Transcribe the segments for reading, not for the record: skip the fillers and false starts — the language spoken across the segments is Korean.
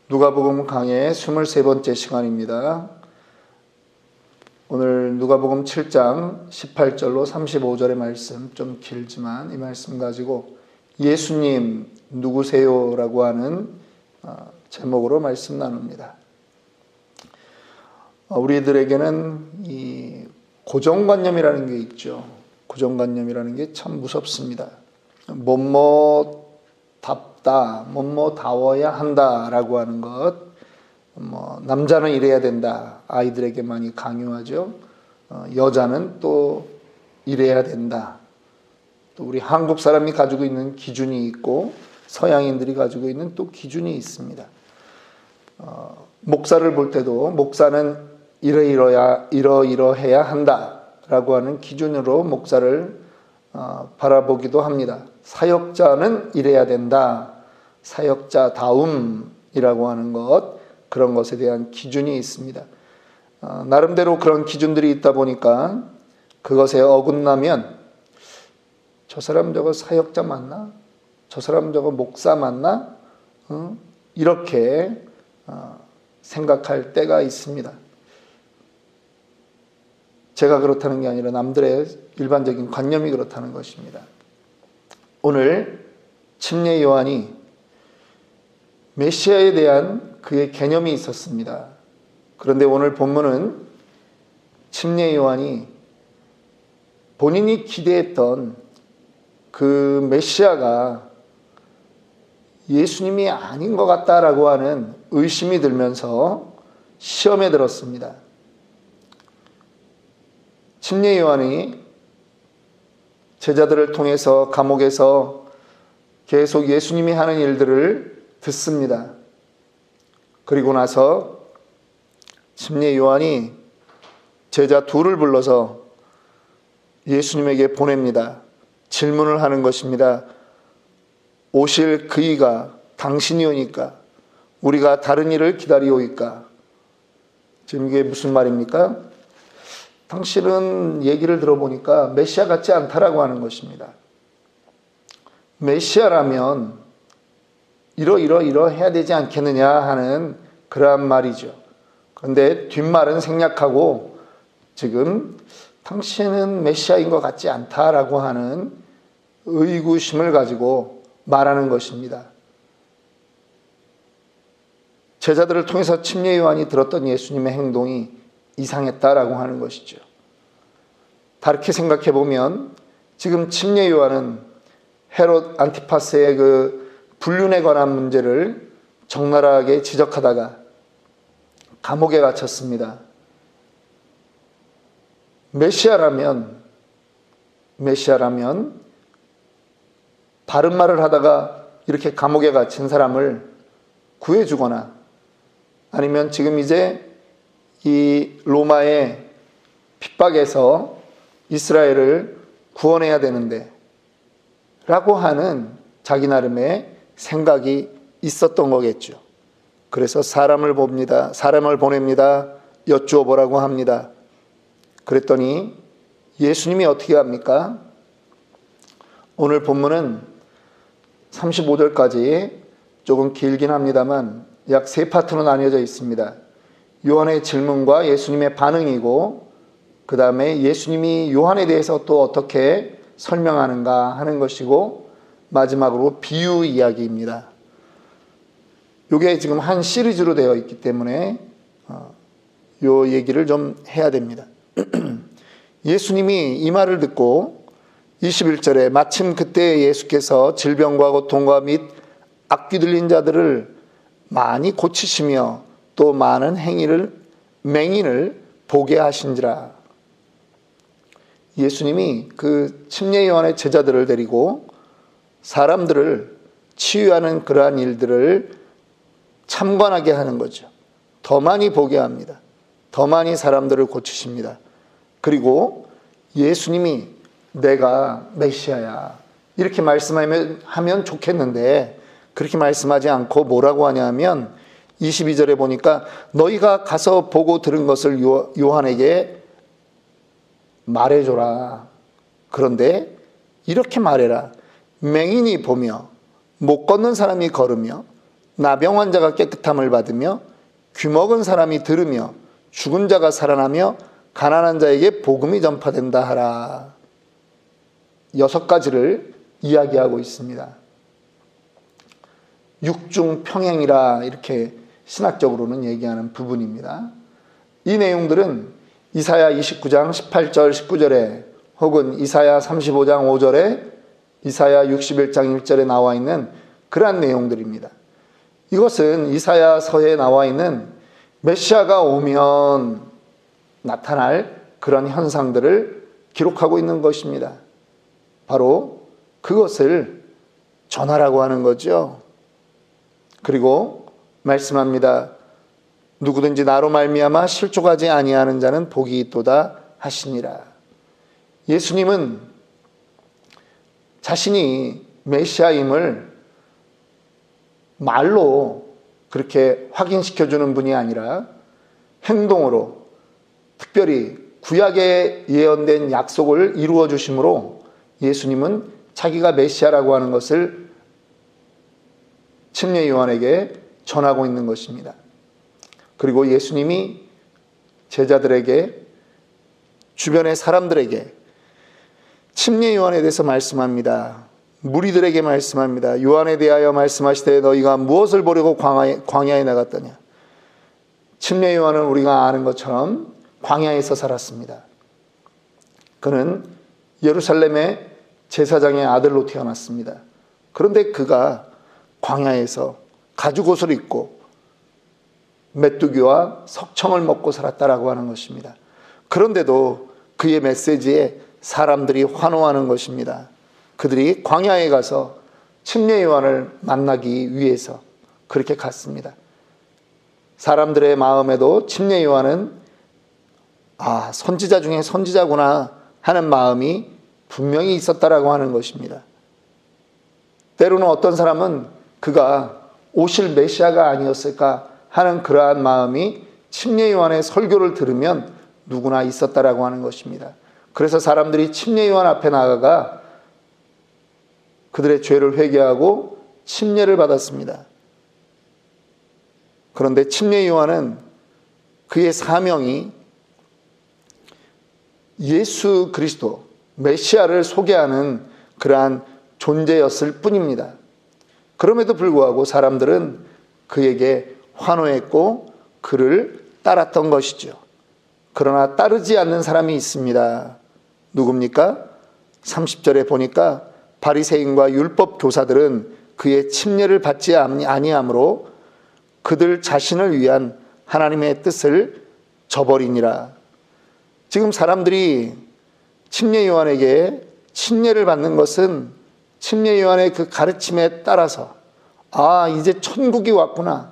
누가복음 강의 23번째 시간입니다. 오늘 누가복음 7장 18절로 35절의 말씀, 좀 길지만 이 말씀 가지고 예수님 누구세요? 라고 하는 제목으로 말씀 나눕니다. 우리들에게는 이 고정관념이라는 게 있죠. 고정관념이라는 게 참 무섭습니다. 뭐뭐답다, 뭐뭐다워야 한다라고 하는 것, 남자는 이래야 된다, 아이들에게 많이 강요하죠. 여자는 또 이래야 된다. 또 우리 한국 사람이 가지고 있는 기준이 있고 서양인들이 가지고 있는 또 기준이 있습니다. 목사를 볼 때도 목사는 이러이러해야 한다라고 하는 기준으로 목사를 바라보기도 합니다. 사역자는 이래야 된다. 사역자다움이라고 하는 것, 그런 것에 대한 기준이 있습니다. 나름대로 그런 기준들이 있다 보니까 그것에 어긋나면 저 사람 저거 사역자 맞나? 저 사람 저거 목사 맞나? 이렇게 생각할 때가 있습니다. 제가 그렇다는 게 아니라 남들의 일반적인 관념이 그렇다는 것입니다. 오늘 침례 요한이 메시아에 대한 그의 개념이 있었습니다. 그런데 오늘 본문은 침례 요한이 본인이 기대했던 그 메시아가 예수님이 아닌 것 같다라고 하는 의심이 들면서 시험에 들었습니다. 침례 요한이 제자들을 통해서 감옥에서 계속 예수님이 하는 일들을 듣습니다. 그리고 나서 침례 요한이 제자 둘을 불러서 예수님에게 보냅니다. 질문을 하는 것입니다. 오실 그이가 당신이오니까 우리가 다른 일을 기다리오이까? 지금 이게 무슨 말입니까? 당신은 얘기를 들어보니까 메시아 같지 않다라고 하는 것입니다. 메시아라면 이러해야 되지 않겠느냐 하는 그러한 말이죠. 그런데 뒷말은 생략하고 지금 당신은 메시아인 것 같지 않다라고 하는 의구심을 가지고 말하는 것입니다. 제자들을 통해서 침례 요한이 들었던 예수님의 행동이 이상했다라고 하는 것이죠. 다르게 생각해 보면 지금 침례 요한은 헤롯 안티파스의 그 불륜에 관한 문제를 적나라하게 지적하다가 감옥에 갇혔습니다. 메시아라면 바른 말을 하다가 이렇게 감옥에 갇힌 사람을 구해주거나 아니면 지금 이제 이 로마의 핍박에서 이스라엘을 구원해야 되는데 라고 하는 자기 나름의 생각이 있었던 거겠죠. 그래서 사람을 보냅니다. 여쭈어 보라고 합니다. 그랬더니 예수님이 어떻게 합니까? 오늘 본문은 35절까지 조금 길긴 합니다만 약 세 파트로 나뉘어져 있습니다. 요한의 질문과 예수님의 반응이고 그 다음에 예수님이 요한에 대해서 또 어떻게 설명하는가 하는 것이고 마지막으로 비유 이야기입니다. 이게 지금 한 시리즈로 되어 있기 때문에 요 얘기를 좀 해야 됩니다. 예수님이 이 말을 듣고 21절에 마침 그때 예수께서 질병과 고통과 및 악귀 들린 자들을 많이 고치시며 또 많은 맹인을 보게 하신지라. 예수님이 그 침례 요한의 제자들을 데리고 사람들을 치유하는 그러한 일들을 참관하게 하는 거죠. 더 많이 보게 합니다. 더 많이 사람들을 고치십니다. 그리고 예수님이 내가 메시아야 이렇게 말씀하면 좋겠는데 그렇게 말씀하지 않고 뭐라고 하냐면 22절에 보니까 너희가 가서 보고 들은 것을 요한에게 말해줘라. 그런데 이렇게 말해라. 맹인이 보며 못 걷는 사람이 걸으며 나병 환자가 깨끗함을 받으며 귀먹은 사람이 들으며 죽은 자가 살아나며 가난한 자에게 복음이 전파된다 하라. 6가지를 이야기하고 있습니다. 육중평행이라 이렇게 신학적으로는 얘기하는 부분입니다. 이 내용들은 이사야 29장 18절 19절에 혹은 이사야 35장 5절에 이사야 61장 1절에 나와 있는 그러한 내용들입니다. 이것은 이사야서에 나와 있는 메시아가 오면 나타날 그런 현상들을 기록하고 있는 것입니다. 바로 그것을 전하라고 하는 거죠. 그리고 말씀합니다. 누구든지 나로 말미암아 실족하지 아니하는 자는 복이 있도다 하시니라. 예수님은 자신이 메시아임을 말로 그렇게 확인시켜주는 분이 아니라 행동으로, 특별히 구약에 예언된 약속을 이루어 주심으로 예수님은 자기가 메시아라고 하는 것을 침례 요한에게 전하고 있는 것입니다. 그리고 예수님이 제자들에게, 주변의 사람들에게 침례 요한에 대해서 말씀합니다. 무리들에게 말씀합니다. 요한에 대하여 말씀하시되 너희가 무엇을 보려고 광야에 나갔더냐. 침례 요한은 우리가 아는 것처럼 광야에서 살았습니다. 그는 예루살렘의 제사장의 아들로 태어났습니다. 그런데 그가 광야에서 가죽옷을 입고 메뚜기와 석청을 먹고 살았다라고 하는 것입니다. 그런데도 그의 메시지에 사람들이 환호하는 것입니다. 그들이 광야에 가서 침례 요한을 만나기 위해서 그렇게 갔습니다. 사람들의 마음에도 침례 요한은 선지자 중에 선지자구나 하는 마음이 분명히 있었다라고 하는 것입니다. 때로는 어떤 사람은 그가 오실 메시아가 아니었을까 하는 그러한 마음이 침례 요한의 설교를 들으면 누구나 있었다라고 하는 것입니다. 그래서 사람들이 침례 요한 앞에 나아가 그들의 죄를 회개하고 침례를 받았습니다. 그런데 침례 요한은 그의 사명이 예수 그리스도 메시아를 소개하는 그러한 존재였을 뿐입니다. 그럼에도 불구하고 사람들은 그에게 환호했고 그를 따랐던 것이죠. 그러나 따르지 않는 사람이 있습니다. 누굽니까? 30절에 보니까 바리새인과 율법 교사들은 그의 침례를 받지 아니하므로 그들 자신을 위한 하나님의 뜻을 저버리니라. 지금 사람들이 침례 요한에게 침례를 받는 것은 침례 요한의 그 가르침에 따라서 이제 천국이 왔구나,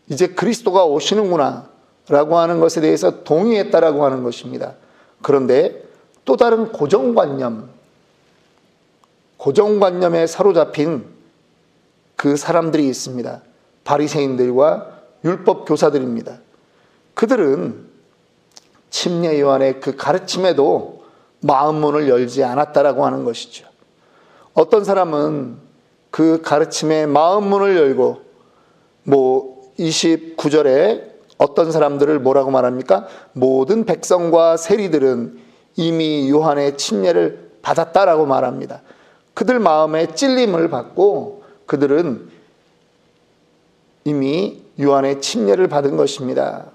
이제 그리스도가 오시는구나 라고 하는 것에 대해서 동의했다라고 하는 것입니다. 그런데 또 다른 고정관념에 사로잡힌 그 사람들이 있습니다. 바리새인들과 율법 교사들입니다. 그들은 침례 요한의 그 가르침에도 마음문을 열지 않았다라고 하는 것이죠. 어떤 사람은 그 가르침에 마음문을 열고 29절에 어떤 사람들을 뭐라고 말합니까? 모든 백성과 세리들은 이미 요한의 침례를 받았다라고 말합니다. 그들 마음에 찔림을 받고 그들은 이미 요한의 침례를 받은 것입니다.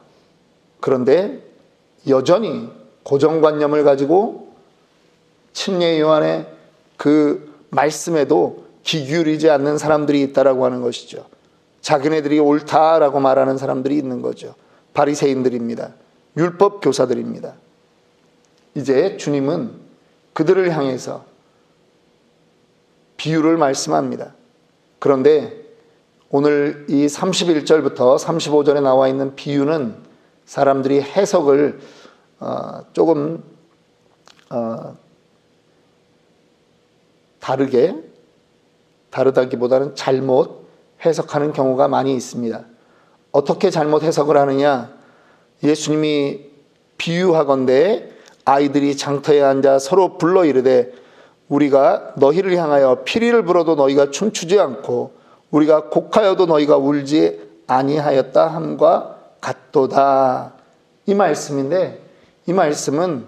그런데 여전히 고정관념을 가지고 침례 요한의 그 말씀에도 귀 기울이지 않는 사람들이 있다라고 하는 것이죠. 자기네들이 옳다라고 말하는 사람들이 있는 거죠. 바리새인들입니다. 율법 교사들입니다. 이제 주님은 그들을 향해서 비유를 말씀합니다. 그런데 오늘 이 31절부터 35절에 나와 있는 비유는 사람들이 해석을 조금 다르다기보다는 잘못 해석하는 경우가 많이 있습니다. 어떻게 잘못 해석을 하느냐? 예수님이 비유하건대 아이들이 장터에 앉아 서로 불러 이르되 우리가 너희를 향하여 피리를 불어도 너희가 춤추지 않고 우리가 곡하여도 너희가 울지 아니하였다 함과 같도다. 이 말씀인데, 이 말씀은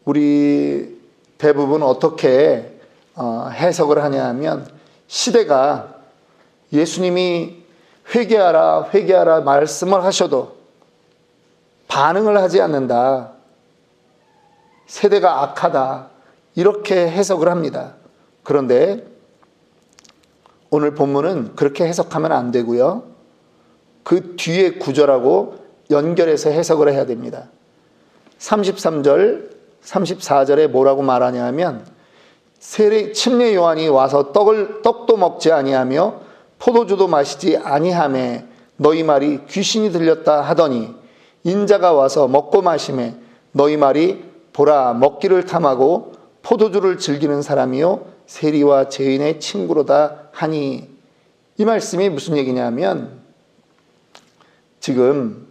우리 대부분 어떻게 해석을 하냐 하면, 시대가 예수님이 회개하라 회개하라 말씀을 하셔도 반응을 하지 않는다, 세대가 악하다, 이렇게 해석을 합니다. 그런데 오늘 본문은 그렇게 해석하면 안 되고요, 그 뒤에 구절하고 연결해서 해석을 해야 됩니다. 33절 34절에 뭐라고 말하냐 하면, 침례 요한이 와서 떡도 먹지 아니하며 포도주도 마시지 아니하매 너희 말이 귀신이 들렸다 하더니, 인자가 와서 먹고 마시매 너희 말이 보라 먹기를 탐하고 포도주를 즐기는 사람이요 세리와 죄인의 친구로다 하니. 이 말씀이 무슨 얘기냐면, 지금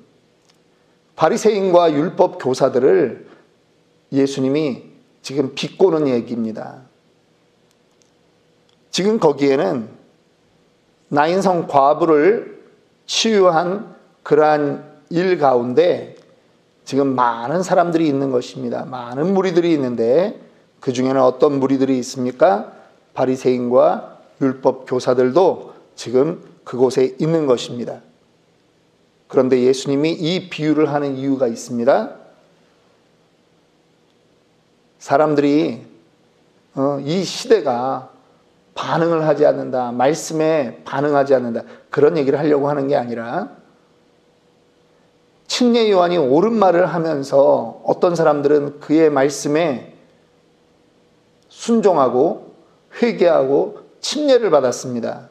바리새인과 율법 교사들을 예수님이 지금 비꼬는 얘기입니다. 지금 거기에는 나인성 과부를 치유한 그러한 일 가운데 지금 많은 사람들이 있는 것입니다. 많은 무리들이 있는데 그 중에는 어떤 무리들이 있습니까? 바리새인과 율법 교사들도 지금 그곳에 있는 것입니다. 그런데 예수님이 이 비유를 하는 이유가 있습니다. 사람들이 이 시대가 반응을 하지 않는다, 말씀에 반응하지 않는다, 그런 얘기를 하려고 하는 게 아니라, 침례 요한이 옳은 말을 하면서 어떤 사람들은 그의 말씀에 순종하고 회개하고 침례를 받았습니다.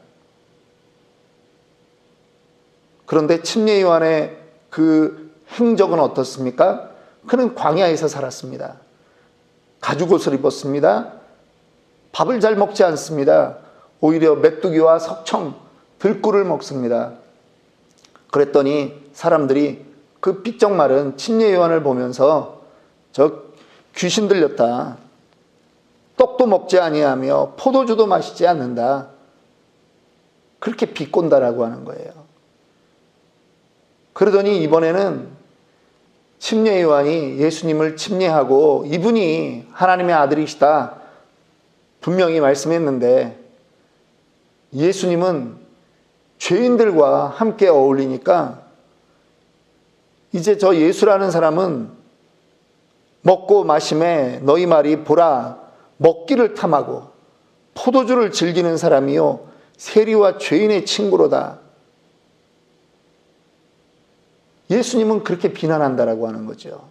그런데 침례 요한의 그 행적은 어떻습니까? 그는 광야에서 살았습니다. 가죽옷을 입었습니다. 밥을 잘 먹지 않습니다. 오히려 메뚜기와 석청, 들꿀을 먹습니다. 그랬더니 사람들이 그 삐쩍 마른 침례 요한을 보면서 저 귀신 들렸다, 떡도 먹지 아니하며 포도주도 마시지 않는다, 그렇게 비꼰다라고 하는 거예요. 그러더니 이번에는 침례 요한이 예수님을 침례하고 이분이 하나님의 아들이시다 분명히 말씀했는데, 예수님은 죄인들과 함께 어울리니까 이제 저 예수라는 사람은 먹고 마심에 너희 말이 보라 먹기를 탐하고 포도주를 즐기는 사람이요 세리와 죄인의 친구로다. 예수님은 그렇게 비난한다라고 하는 거죠.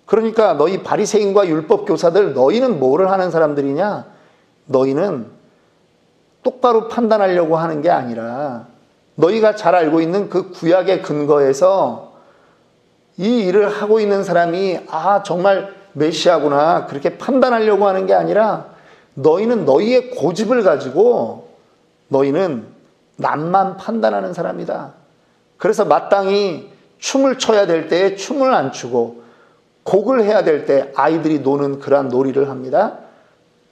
그러니까 너희 바리새인과 율법 교사들, 너희는 뭐를 하는 사람들이냐? 너희는 똑바로 판단하려고 하는 게 아니라 너희가 잘 알고 있는 그 구약의 근거에서 이 일을 하고 있는 사람이 정말 메시아구나 그렇게 판단하려고 하는 게 아니라, 너희는 너희의 고집을 가지고 너희는 남만 판단하는 사람이다. 그래서 마땅히 춤을 춰야 될 때에 춤을 안 추고, 곡을 해야 될 때 아이들이 노는 그러한 놀이를 합니다.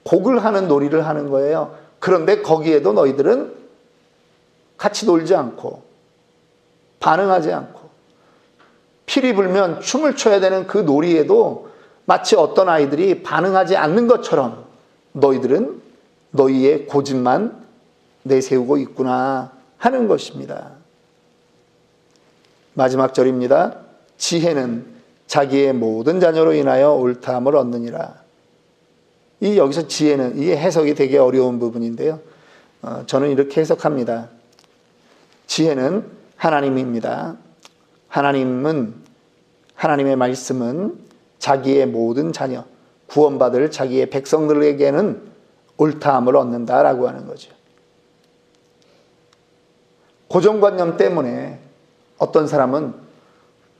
곡을 하는 놀이를 하는 거예요. 그런데 거기에도 너희들은 같이 놀지 않고 반응하지 않고, 피리 불면 춤을 춰야 되는 그 놀이에도 마치 어떤 아이들이 반응하지 않는 것처럼 너희들은 너희의 고집만 내세우고 있구나 하는 것입니다. 마지막 절입니다. 지혜는 자기의 모든 자녀로 인하여 옳다함을 얻느니라. 여기서 지혜는, 이게 해석이 되게 어려운 부분인데요. 저는 이렇게 해석합니다. 지혜는 하나님입니다. 하나님의 말씀은 자기의 모든 자녀, 구원받을 자기의 백성들에게는 옳다함을 얻는다라고 하는 거죠. 고정관념 때문에 어떤 사람은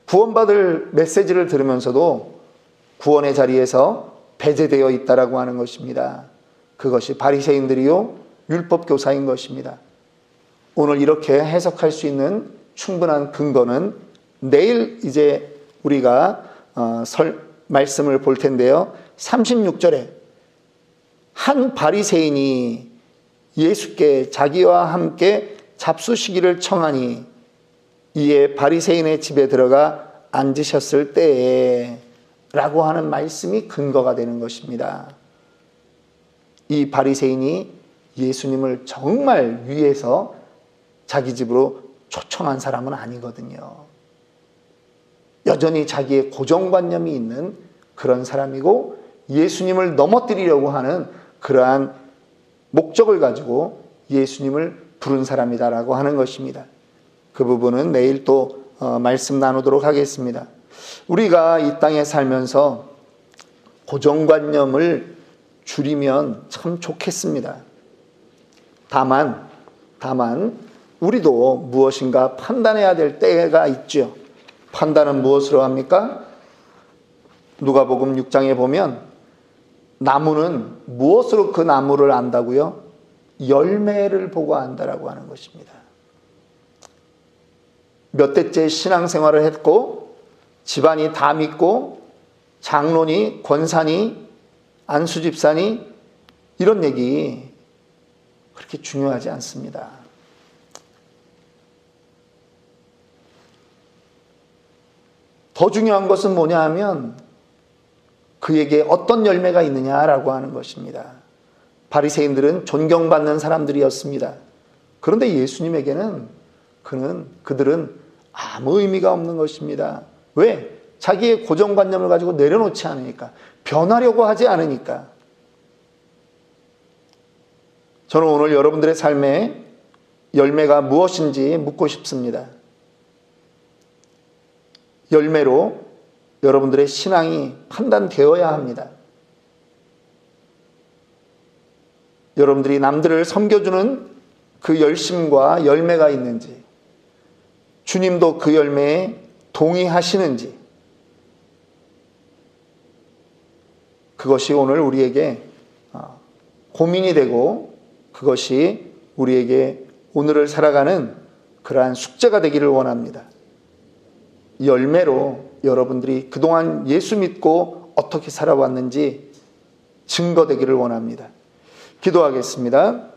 구원받을 메시지를 들으면서도 구원의 자리에서 배제되어 있다라고 하는 것입니다. 그것이 바리새인들이요 율법 교사인 것입니다. 오늘 이렇게 해석할 수 있는 충분한 근거는 내일 이제 우리가 말씀을 볼 텐데요. 36절에 한 바리새인이 예수께 자기와 함께 잡수시기를 청하니 이에 바리새인의 집에 들어가 앉으셨을 때에 라고 하는 말씀이 근거가 되는 것입니다. 이 바리새인이 예수님을 정말 위해서 자기 집으로 초청한 사람은 아니거든요. 여전히 자기의 고정관념이 있는 그런 사람이고 예수님을 넘어뜨리려고 하는 그러한 목적을 가지고 예수님을 부른 사람이다라고 하는 것입니다. 그 부분은 내일 또 말씀 나누도록 하겠습니다. 우리가 이 땅에 살면서 고정관념을 줄이면 참 좋겠습니다. 다만 우리도 무엇인가 판단해야 될 때가 있죠. 판단은 무엇으로 합니까? 누가복음 6장에 보면 나무는 무엇으로 그 나무를 안다고요? 열매를 보고 안다라고 하는 것입니다. 몇 대째 신앙생활을 했고 집안이 다 믿고 장로니 권사니 안수집사니 이런 얘기 그렇게 중요하지 않습니다. 더 중요한 것은 뭐냐 하면 그에게 어떤 열매가 있느냐라고 하는 것입니다. 바리새인들은 존경받는 사람들이었습니다. 그런데 예수님에게는 그들은 아무 의미가 없는 것입니다. 왜? 자기의 고정관념을 가지고 내려놓지 않으니까, 변하려고 하지 않으니까. 저는 오늘 여러분들의 삶에 열매가 무엇인지 묻고 싶습니다. 열매로 여러분들의 신앙이 판단되어야 합니다. 여러분들이 남들을 섬겨주는 그 열심과 열매가 있는지, 주님도 그 열매에 동의하시는지, 그것이 오늘 우리에게 고민이 되고 그것이 우리에게 오늘을 살아가는 그러한 숙제가 되기를 원합니다. 열매로 여러분들이 그동안 예수 믿고 어떻게 살아왔는지 증거되기를 원합니다. 기도하겠습니다.